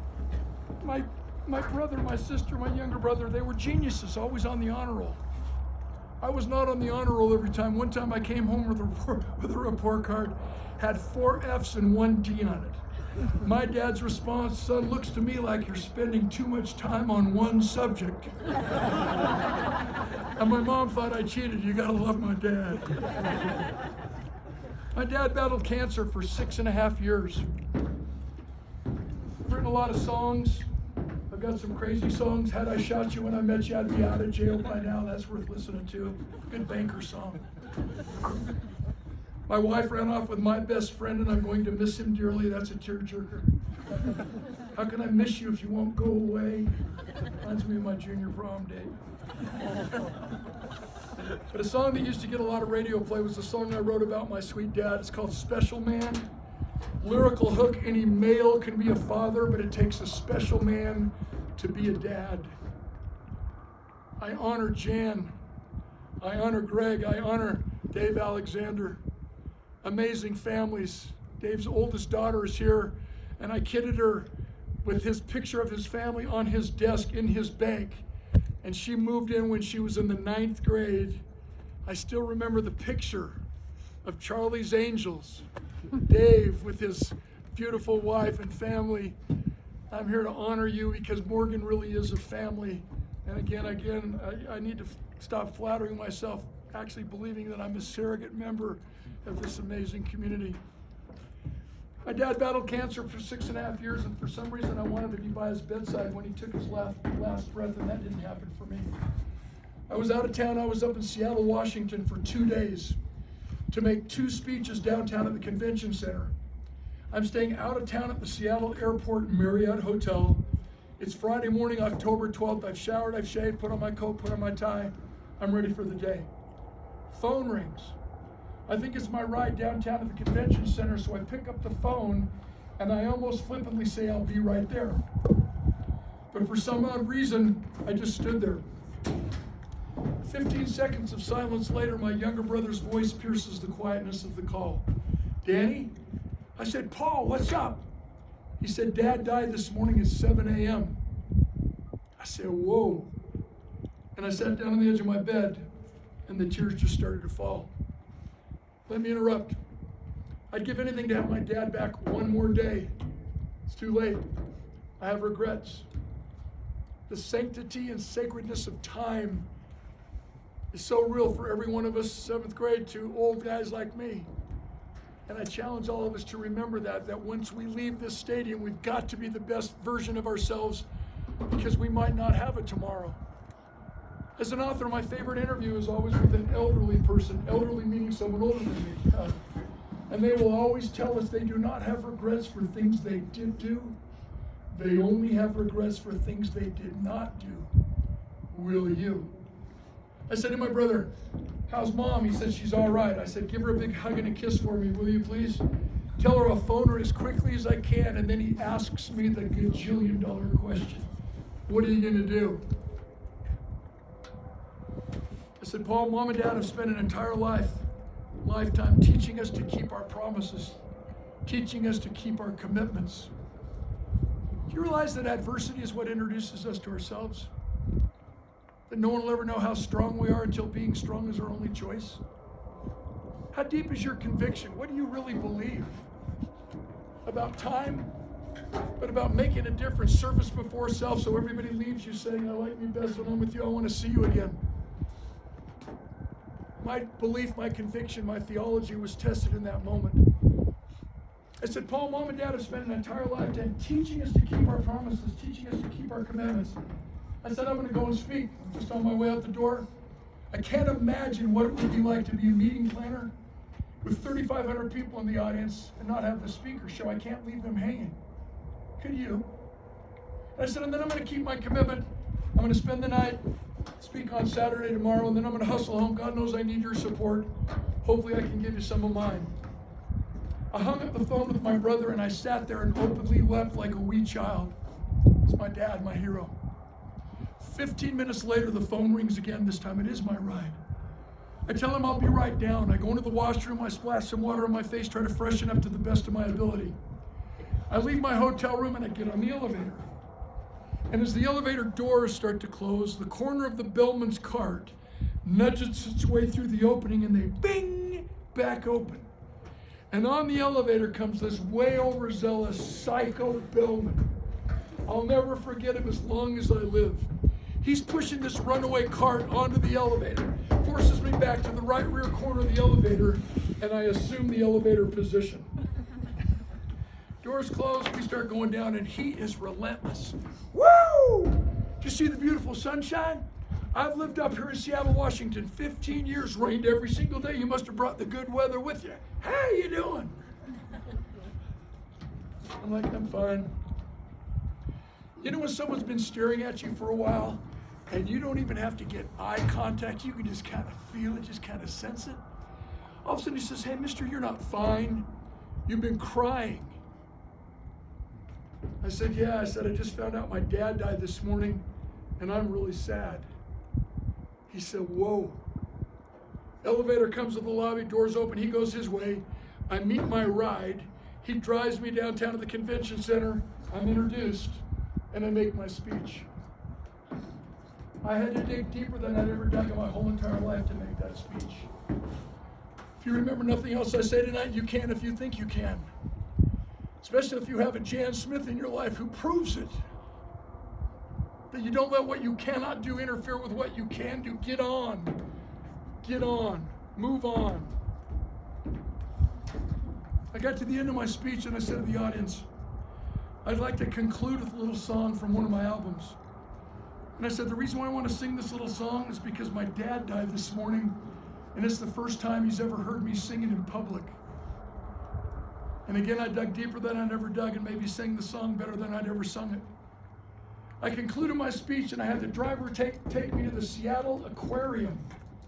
A: my brother, my sister, my younger brother, they were geniuses, always on the honor roll. I was not on the honor roll every time. One time I came home with a report card, had 4 F's and 1 D on it. My dad's response, son, looks to me like you're spending too much time on one subject. And my mom thought I cheated. You gotta love my dad. My dad battled cancer for 6.5 years. I've written a lot of songs. I've got some crazy songs. Had I shot you when I met you, I'd be out of jail by now. That's worth listening to. Good banker song. My wife ran off with my best friend, and I'm going to miss him dearly. That's a tearjerker. How can I miss you if you won't go away? Reminds me of my junior prom date. But a song that used to get a lot of radio play was a song I wrote about my sweet dad. It's called Special Man. Lyrical hook, any male can be a father, but it takes a special man to be a dad. I honor Jan. I honor Greg. I honor Dave Alexander. Amazing families. Dave's oldest daughter is here, and I kidded her with his picture of his family on his desk in his bank. And she moved in when she was in the 9th grade. I still remember the picture of Charlie's Angels, Dave with his beautiful wife and family. I'm here to honor you because Morgan really is a family. And again, I need to stop flattering myself, actually believing that I'm a surrogate member of this amazing community. My dad battled cancer for 6.5 years, and for some reason I wanted to be by his bedside when he took his last breath, and that didn't happen for me. I was out of town. I was up in Seattle, Washington for 2 days to make 2 speeches downtown at the convention center. I'm staying out of town at the Seattle Airport Marriott Hotel. It's Friday morning, October 12th. I've showered, I've shaved, put on my coat, put on my tie. I'm ready for the day. Phone rings. I think it's my ride downtown to the convention center, so I pick up the phone and I almost flippantly say, I'll be right there. But for some odd reason, I just stood there. 15 seconds of silence later, my younger brother's voice pierces the quietness of the call. Danny? I said, Paul, what's up? He said, Dad died this morning at 7 a.m. I said, whoa. And I sat down on the edge of my bed, and the tears just started to fall. Let me interrupt. I'd give anything to have my dad back one more day. It's too late. I have regrets. The sanctity and sacredness of time is so real for every one of us, 7th grade to old guys like me. And I challenge all of us to remember that once we leave this stadium, we've got to be the best version of ourselves because we might not have it tomorrow. As an author, my favorite interview is always with an elderly person, elderly meaning someone older than me. And they will always tell us they do not have regrets for things they did do. They only have regrets for things they did not do. Will you? I said to my brother, How's mom? He said, she's all right. I said, give her a big hug and a kiss for me, will you please? Tell her I'll phone her as quickly as I can. And then he asks me the gajillion-dollar question. What are you going to do? I said, Paul, mom and dad have spent an entire lifetime teaching us to keep our promises, teaching us to keep our commitments. Do you realize that adversity is what introduces us to ourselves? That no one will ever know how strong we are until being strong is our only choice? How deep is your conviction? What do you really believe? About time, but about making a difference, service before self, so everybody leaves you saying, I like me best when I'm with you, I want to see you again. My belief, my conviction, my theology was tested in that moment. I said, Paul, mom and dad have spent an entire lifetime teaching us to keep our promises, teaching us to keep our commitments. I said, I'm going to go and speak. Just on my way out the door, I can't imagine what it would be like to be a meeting planner with 3,500 people in the audience and not have the speaker show. I can't leave them hanging. Could you? And I said, and then I'm going to keep my commitment. I'm going to spend the night, speak on Saturday tomorrow, and then I'm going to hustle home. God knows I need your support. Hopefully I can give you some of mine. I hung up the phone with my brother and I sat there and openly wept like a wee child. It's my dad, my hero. 15 minutes later, the phone rings again. This time it is my ride. I tell him I'll be right down. I go into the washroom, I splash some water on my face, try to freshen up to the best of my ability. I leave my hotel room and I get on the elevator. And as the elevator doors start to close, the corner of the bellman's cart nudges its way through the opening and they bing, back open. And on the elevator comes this way overzealous psycho bellman. I'll never forget him as long as I live. He's pushing this runaway cart onto the elevator, forces me back to the right rear corner of the elevator, and I assume the elevator position. Doors close, we start going down, and he is relentless. Woo! Do you see the beautiful sunshine? I've lived up here in Seattle, Washington, 15 years, rained every single day. You must have brought the good weather with you. How you doing? I'm like, I'm fine. You know when someone's been staring at you for a while, and you don't even have to get eye contact, you can just kind of feel it, just kind of sense it? All of a sudden he says, hey, mister, you're not fine. You've been crying. I said, yeah. I said, I just found out my dad died this morning, and I'm really sad. He said, whoa. Elevator comes to the lobby, doors open, he goes his way. I meet my ride. He drives me downtown to the convention center. I'm introduced, and I make my speech. I had to dig deeper than I'd ever dug in my whole entire life to make that speech. If you remember nothing else I say tonight, you can if you think you can. Especially if you have a Jan Smith in your life who proves it. That you don't let what you cannot do interfere with what you can do. Get on. Get on. Move on. I got to the end of my speech and I said to the audience, I'd like to conclude with a little song from one of my albums. And I said, the reason why I want to sing this little song is because my dad died this morning, and it's the first time he's ever heard me sing it in public. And again, I dug deeper than I'd ever dug and maybe sang the song better than I'd ever sung it. I concluded my speech and I had the driver take me to the Seattle Aquarium.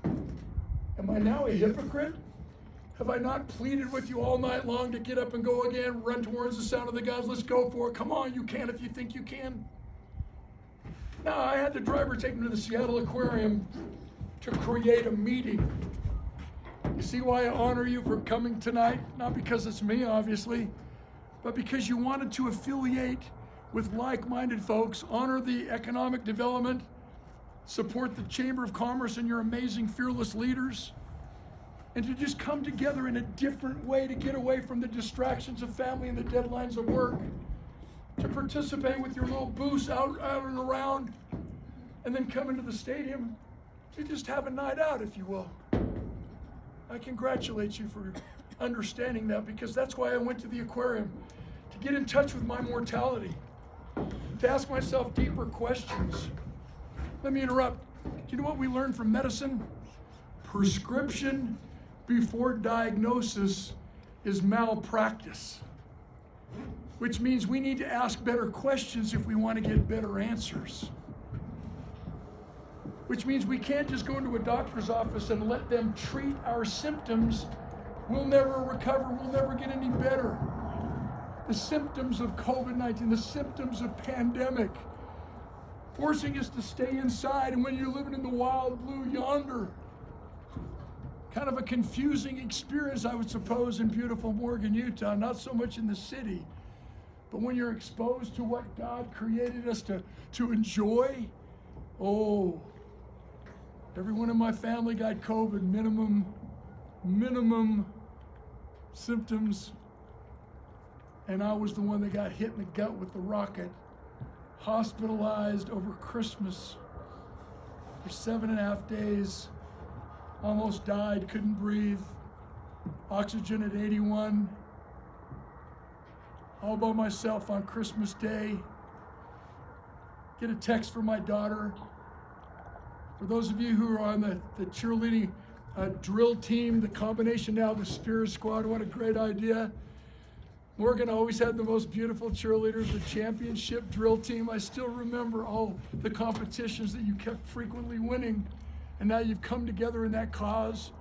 A: Am I now a hypocrite? Have I not pleaded with you all night long to get up and go again, run towards the sound of the guns? Let's go for it. Come on, you can if you think you can. No, I had the driver take me to the Seattle Aquarium to create a meeting. You see why I honor you for coming tonight? Not because it's me, obviously, but because you wanted to affiliate with like-minded folks, honor the economic development, support the Chamber of Commerce and your amazing, fearless leaders, and to just come together in a different way to get away from the distractions of family and the deadlines of work, to participate with your little booths out and around, and then come into the stadium to just have a night out, if you will. I congratulate you for understanding that, because that's why I went to the aquarium, to get in touch with my mortality, to ask myself deeper questions. Let me interrupt. Do you know what we learned from medicine? Prescription before diagnosis is malpractice, which means we need to ask better questions if we want to get better answers. which means we can't just go into a doctor's office and let them treat our symptoms. We'll never recover, we'll never get any better. The symptoms of COVID-19, the symptoms of pandemic, forcing us to stay inside, and when you're living in the wild blue yonder, kind of a confusing experience, I would suppose, in beautiful Morgan, Utah, not so much in the city, but when you're exposed to what God created us to enjoy, oh, everyone in my family got COVID, minimum symptoms, and I was the one that got hit in the gut with the rocket, hospitalized over Christmas for 7.5 days, almost died, couldn't breathe, oxygen at 81, all by myself on Christmas Day. Get a text from my daughter. For those of you who are on the cheerleading drill team, the combination now, the Spirit Squad, what a great idea. Morgan always had the most beautiful cheerleaders, the championship drill team. I still remember all the competitions that you kept frequently winning, and now you've come together in that cause.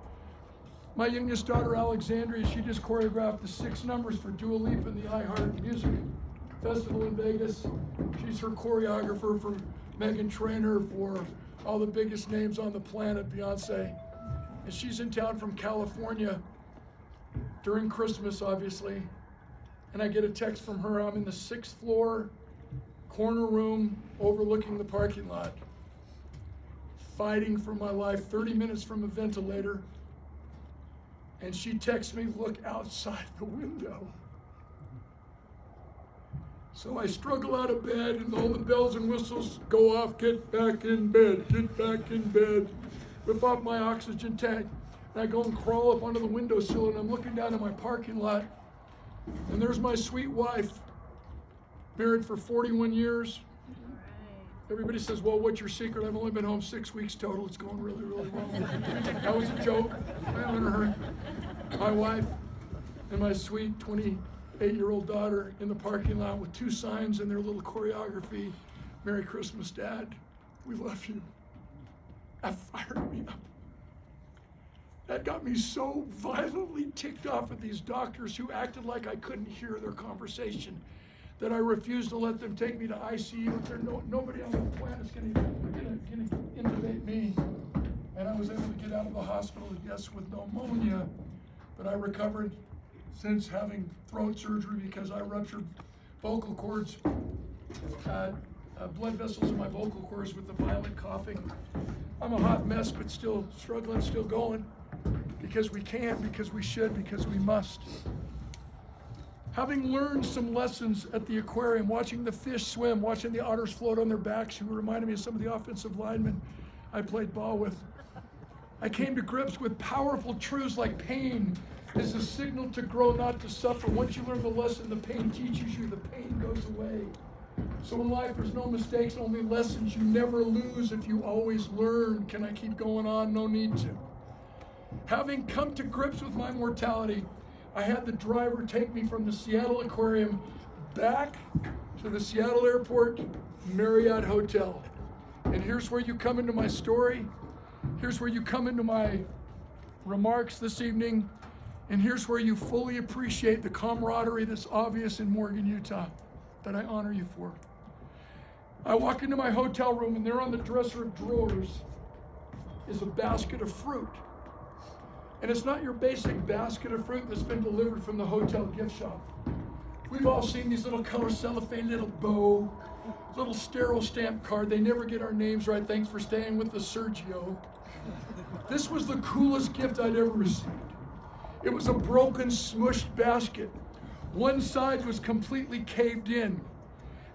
A: My youngest daughter, Alexandria, she just choreographed the 6 numbers for Dua Lipa in the iHeart Music Festival in Vegas. She's her choreographer for Meghan Trainor, for all the biggest names on the planet, Beyonce. And she's in town from California during Christmas, obviously. And I get a text from her. I'm in the 6th floor, corner room, overlooking the parking lot, fighting for my life, 30 minutes from a ventilator. And she texts me, look outside the window. So I struggle out of bed, and all the bells and whistles go off. Get back in bed, get back in bed. Whip off my oxygen tank, and I go and crawl up onto the windowsill, and I'm looking down at my parking lot, and there's my sweet wife, married for 41 years. Everybody says, well, what's your secret? I've only been home 6 weeks total. It's going really, really well. That was a joke. I honor her. My wife and my sweet 28-year-old daughter in the parking lot with 2 signs and their little choreography. Merry Christmas, Dad. We love you. That fired me up. That got me so violently ticked off at these doctors who acted like I couldn't hear their conversation, that I refused to let them take me to ICU. Nobody on the planet's gonna intubate me. And I was able to get out of the hospital, yes, with pneumonia, but I recovered since having throat surgery because I ruptured vocal cords, blood vessels in my vocal cords with the violent coughing. I'm a hot mess, but still struggling, still going, because we can, because we should, because we must. Having learned some lessons at the aquarium, watching the fish swim, watching the otters float on their backs, who reminded me of some of the offensive linemen I played ball with, I came to grips with powerful truths like pain is a signal to grow, not to suffer. Once you learn the lesson, the pain teaches you, the pain goes away. So in life, there's no mistakes, only lessons. You never lose if you always learn. Can I keep going on? No need to. Having come to grips with my mortality, I had the driver take me from the Seattle Aquarium back to the Seattle Airport Marriott Hotel. And here's where you come into my story. Here's where you come into my remarks this evening. And here's where you fully appreciate the camaraderie that's obvious in Morgan, Utah, that I honor you for. I walk into my hotel room, and there on the dresser of drawers is a basket of fruit. And it's not your basic basket of fruit that's been delivered from the hotel gift shop. We've all seen these little color cellophane, little bow, little sterile stamp card. They never get our names right. Thanks for staying with the Sergio. This was the coolest gift I'd ever received. It was a broken, smushed basket. One side was completely caved in.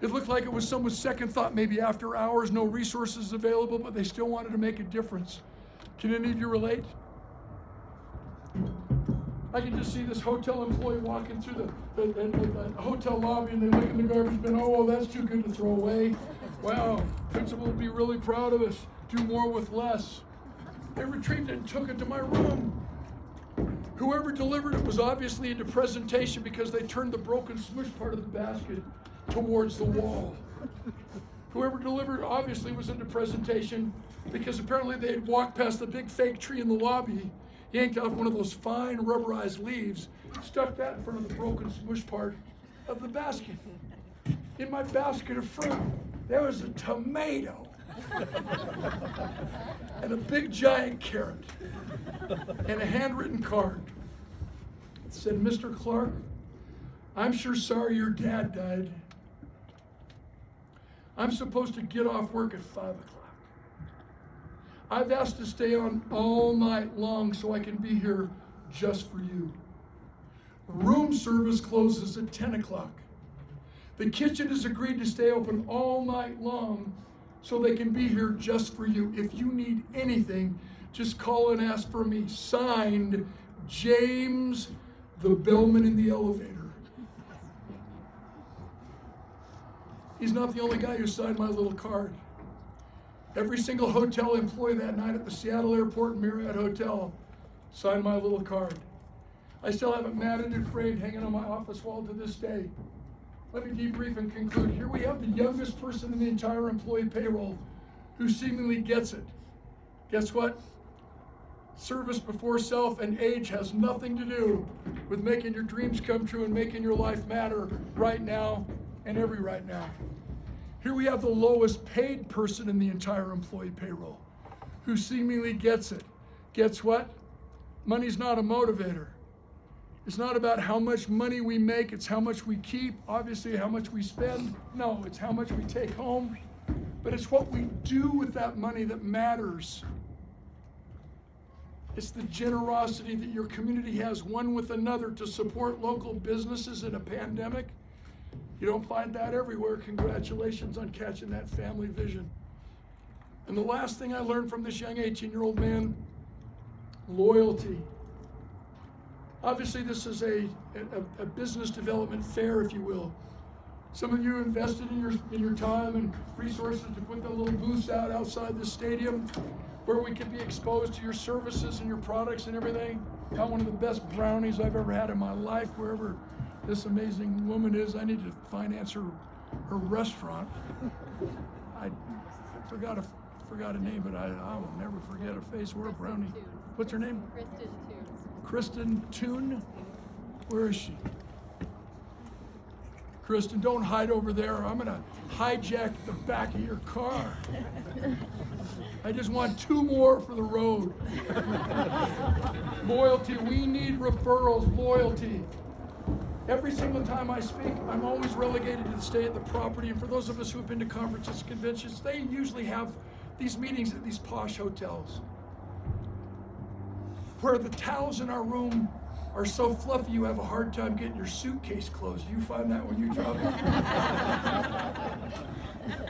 A: It looked like it was someone's second thought, maybe after hours, no resources available, but they still wanted to make a difference. Can any of you relate? I can just see this hotel employee walking through the hotel lobby, and they look in the garbage bin. Oh, well, that's too good to throw away. Wow, principal would be really proud of us. Do more with less. They retrieved it and took it to my room. Whoever delivered it was obviously into presentation because they turned the broken smush part of the basket towards the wall. Whoever delivered obviously was into presentation because apparently they had walked past the big fake tree in the lobby, yanked off one of those fine rubberized leaves, stuck that in front of the broken smush part of the basket. In my basket of fruit, there was a tomato and a big giant carrot and a handwritten card. It said, "Mr. Clark, I'm sure sorry your dad died. I'm supposed to get off work at 5 o'clock. I've asked to stay on all night long so I can be here just for you. Room service closes at 10 o'clock. The kitchen has agreed to stay open all night long so they can be here just for you. If you need anything, just call and ask for me. Signed, James, the bellman in the elevator." He's not the only guy who signed my little card. Every single hotel employee that night at the Seattle Airport and Marriott Hotel signed my little card. I still have it matted and framed hanging on my office wall to this day. Let me debrief and conclude. Here we have the youngest person in the entire employee payroll who seemingly gets it. Guess what? Service before self and age has nothing to do with making your dreams come true and making your life matter right now and every right now. Here we have the lowest paid person in the entire employee payroll who seemingly gets it. Guess what? Money's not a motivator. It's not about how much money we make, it's how much we keep, obviously how much we spend. No, it's how much we take home. But it's what we do with that money that matters. It's the generosity that your community has one with another to support local businesses in a pandemic. You don't find that everywhere. Congratulations on catching that family vision. And the last thing I learned from this young 18-year-old man, loyalty. Obviously, this is a business development fair, if you will. Some of you invested in your time and resources to put the little booths out outside the stadium where we could be exposed to your services and your products and everything. Got one of the best brownies I've ever had in my life. Wherever this amazing woman is, I need to finance her restaurant. I forgot a name, but I will never forget a face or a brownie. What's her name? Kristen Toon. Where is she? Kristen, don't hide over there. I'm gonna hijack the back of your car. I just want 2 more for the road. Loyalty, we need referrals, loyalty. Every single time I speak, I'm always relegated to stay at the property. And for those of us who have been to conferences, conventions, they usually have these meetings at these posh hotels where the towels in our room are so fluffy you have a hard time getting your suitcase closed. Do you find that when you travel?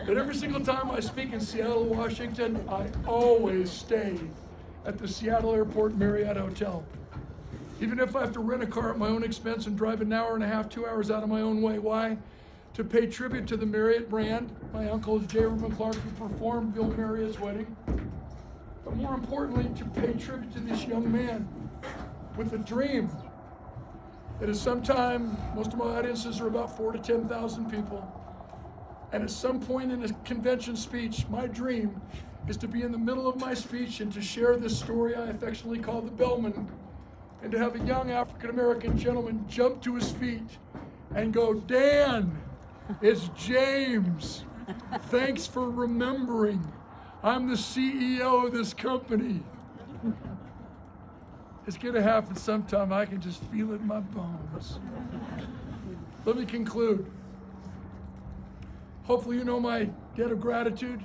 A: But every single time I speak in Seattle, Washington, I always stay at the Seattle Airport Marriott Hotel. Even if I have to rent a car at my own expense and drive an hour and a half, 2 hours out of my own way. Why? To pay tribute to the Marriott brand. My uncle is J. Reuben Clark, who performed Bill Marriott's wedding. But more importantly, to pay tribute to this young man with a dream that at some time, most of my audiences are about 4,000 to 10,000 people. And at some point in a convention speech, my dream is to be in the middle of my speech and to share this story I affectionately call the Bellman, and to have a young African-American gentleman jump to his feet and go, "Dan, it's James. Thanks for remembering. I'm the CEO of this company." It's gonna happen sometime. I can just feel it in my bones. Let me conclude. Hopefully you know my debt of gratitude.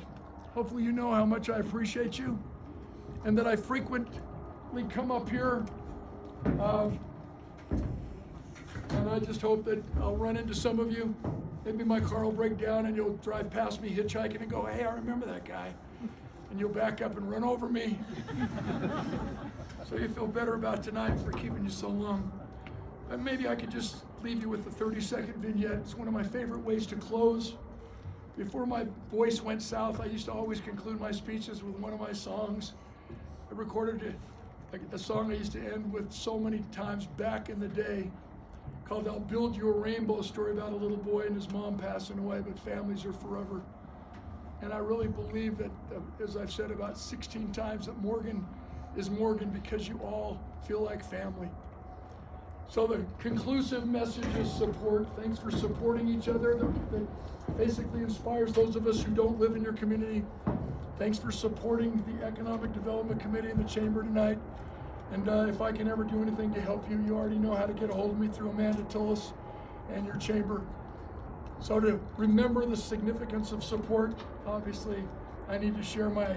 A: Hopefully you know how much I appreciate you and that I frequently come up here. And I just hope that I'll run into some of you. Maybe my car will break down and you'll drive past me hitchhiking and go, "Hey, I remember that guy." And you'll back up and run over me. So you feel better about tonight for keeping you so long. And maybe I could just leave you with a 30-second vignette. It's one of my favorite ways to close. Before my voice went south, I used to always conclude my speeches with one of my songs. I recorded a song I used to end with so many times back in the day called "I'll Build You a Rainbow," a story about a little boy and his mom passing away, but families are forever. And I really believe that, as I've said about 16 times, that Morgan is Morgan because you all feel like family. So the conclusive message is support. Thanks for supporting each other. That basically inspires those of us who don't live in your community. Thanks for supporting the Economic Development Committee in the Chamber tonight. And if I can ever do anything to help you, you already know how to get a hold of me through Amanda Tillis and your chamber. So to remember the significance of support, obviously, I need to share my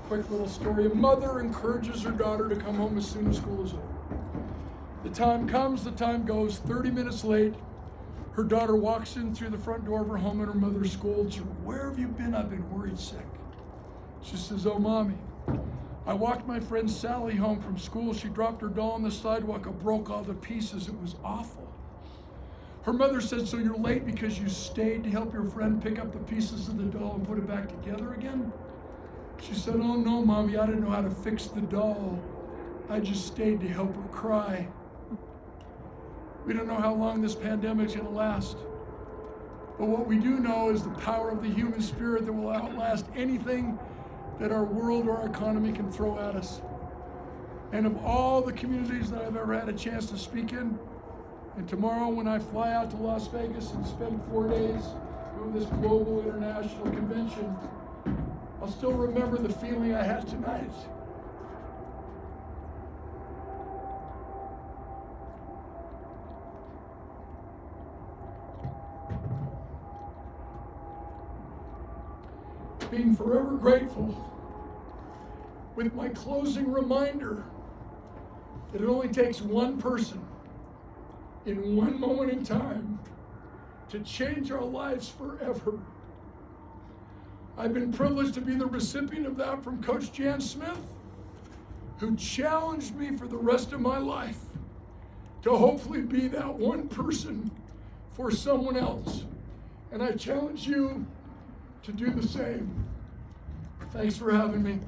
A: quick little story. A mother encourages her daughter to come home as soon as school is over. The time comes, the time goes, 30 minutes late. Her daughter walks in through the front door of her home and her mother scolds her. "Where have you been? I've been worried sick." She says, "Oh, Mommy, I walked my friend Sally home from school. She dropped her doll on the sidewalk and broke all to pieces. It was awful." Her mother said, "So you're late because you stayed to help your friend pick up the pieces of the doll and put it back together again?" She said, "Oh no, Mommy, I didn't know how to fix the doll. I just stayed to help her cry." We don't know how long this pandemic's gonna last. But what we do know is the power of the human spirit that will outlast anything that our world or our economy can throw at us. And of all the communities that I've ever had a chance to speak in, and tomorrow when I fly out to Las Vegas and spend 4 days doing this global international convention, I'll still remember the feeling I had tonight. Being forever grateful, with my closing reminder that it only takes one person in one moment in time to change our lives forever. I've been privileged to be the recipient of that from Coach Jan Smith, who challenged me for the rest of my life to hopefully be that one person for someone else. And I challenge you to do the same. Thanks for having me.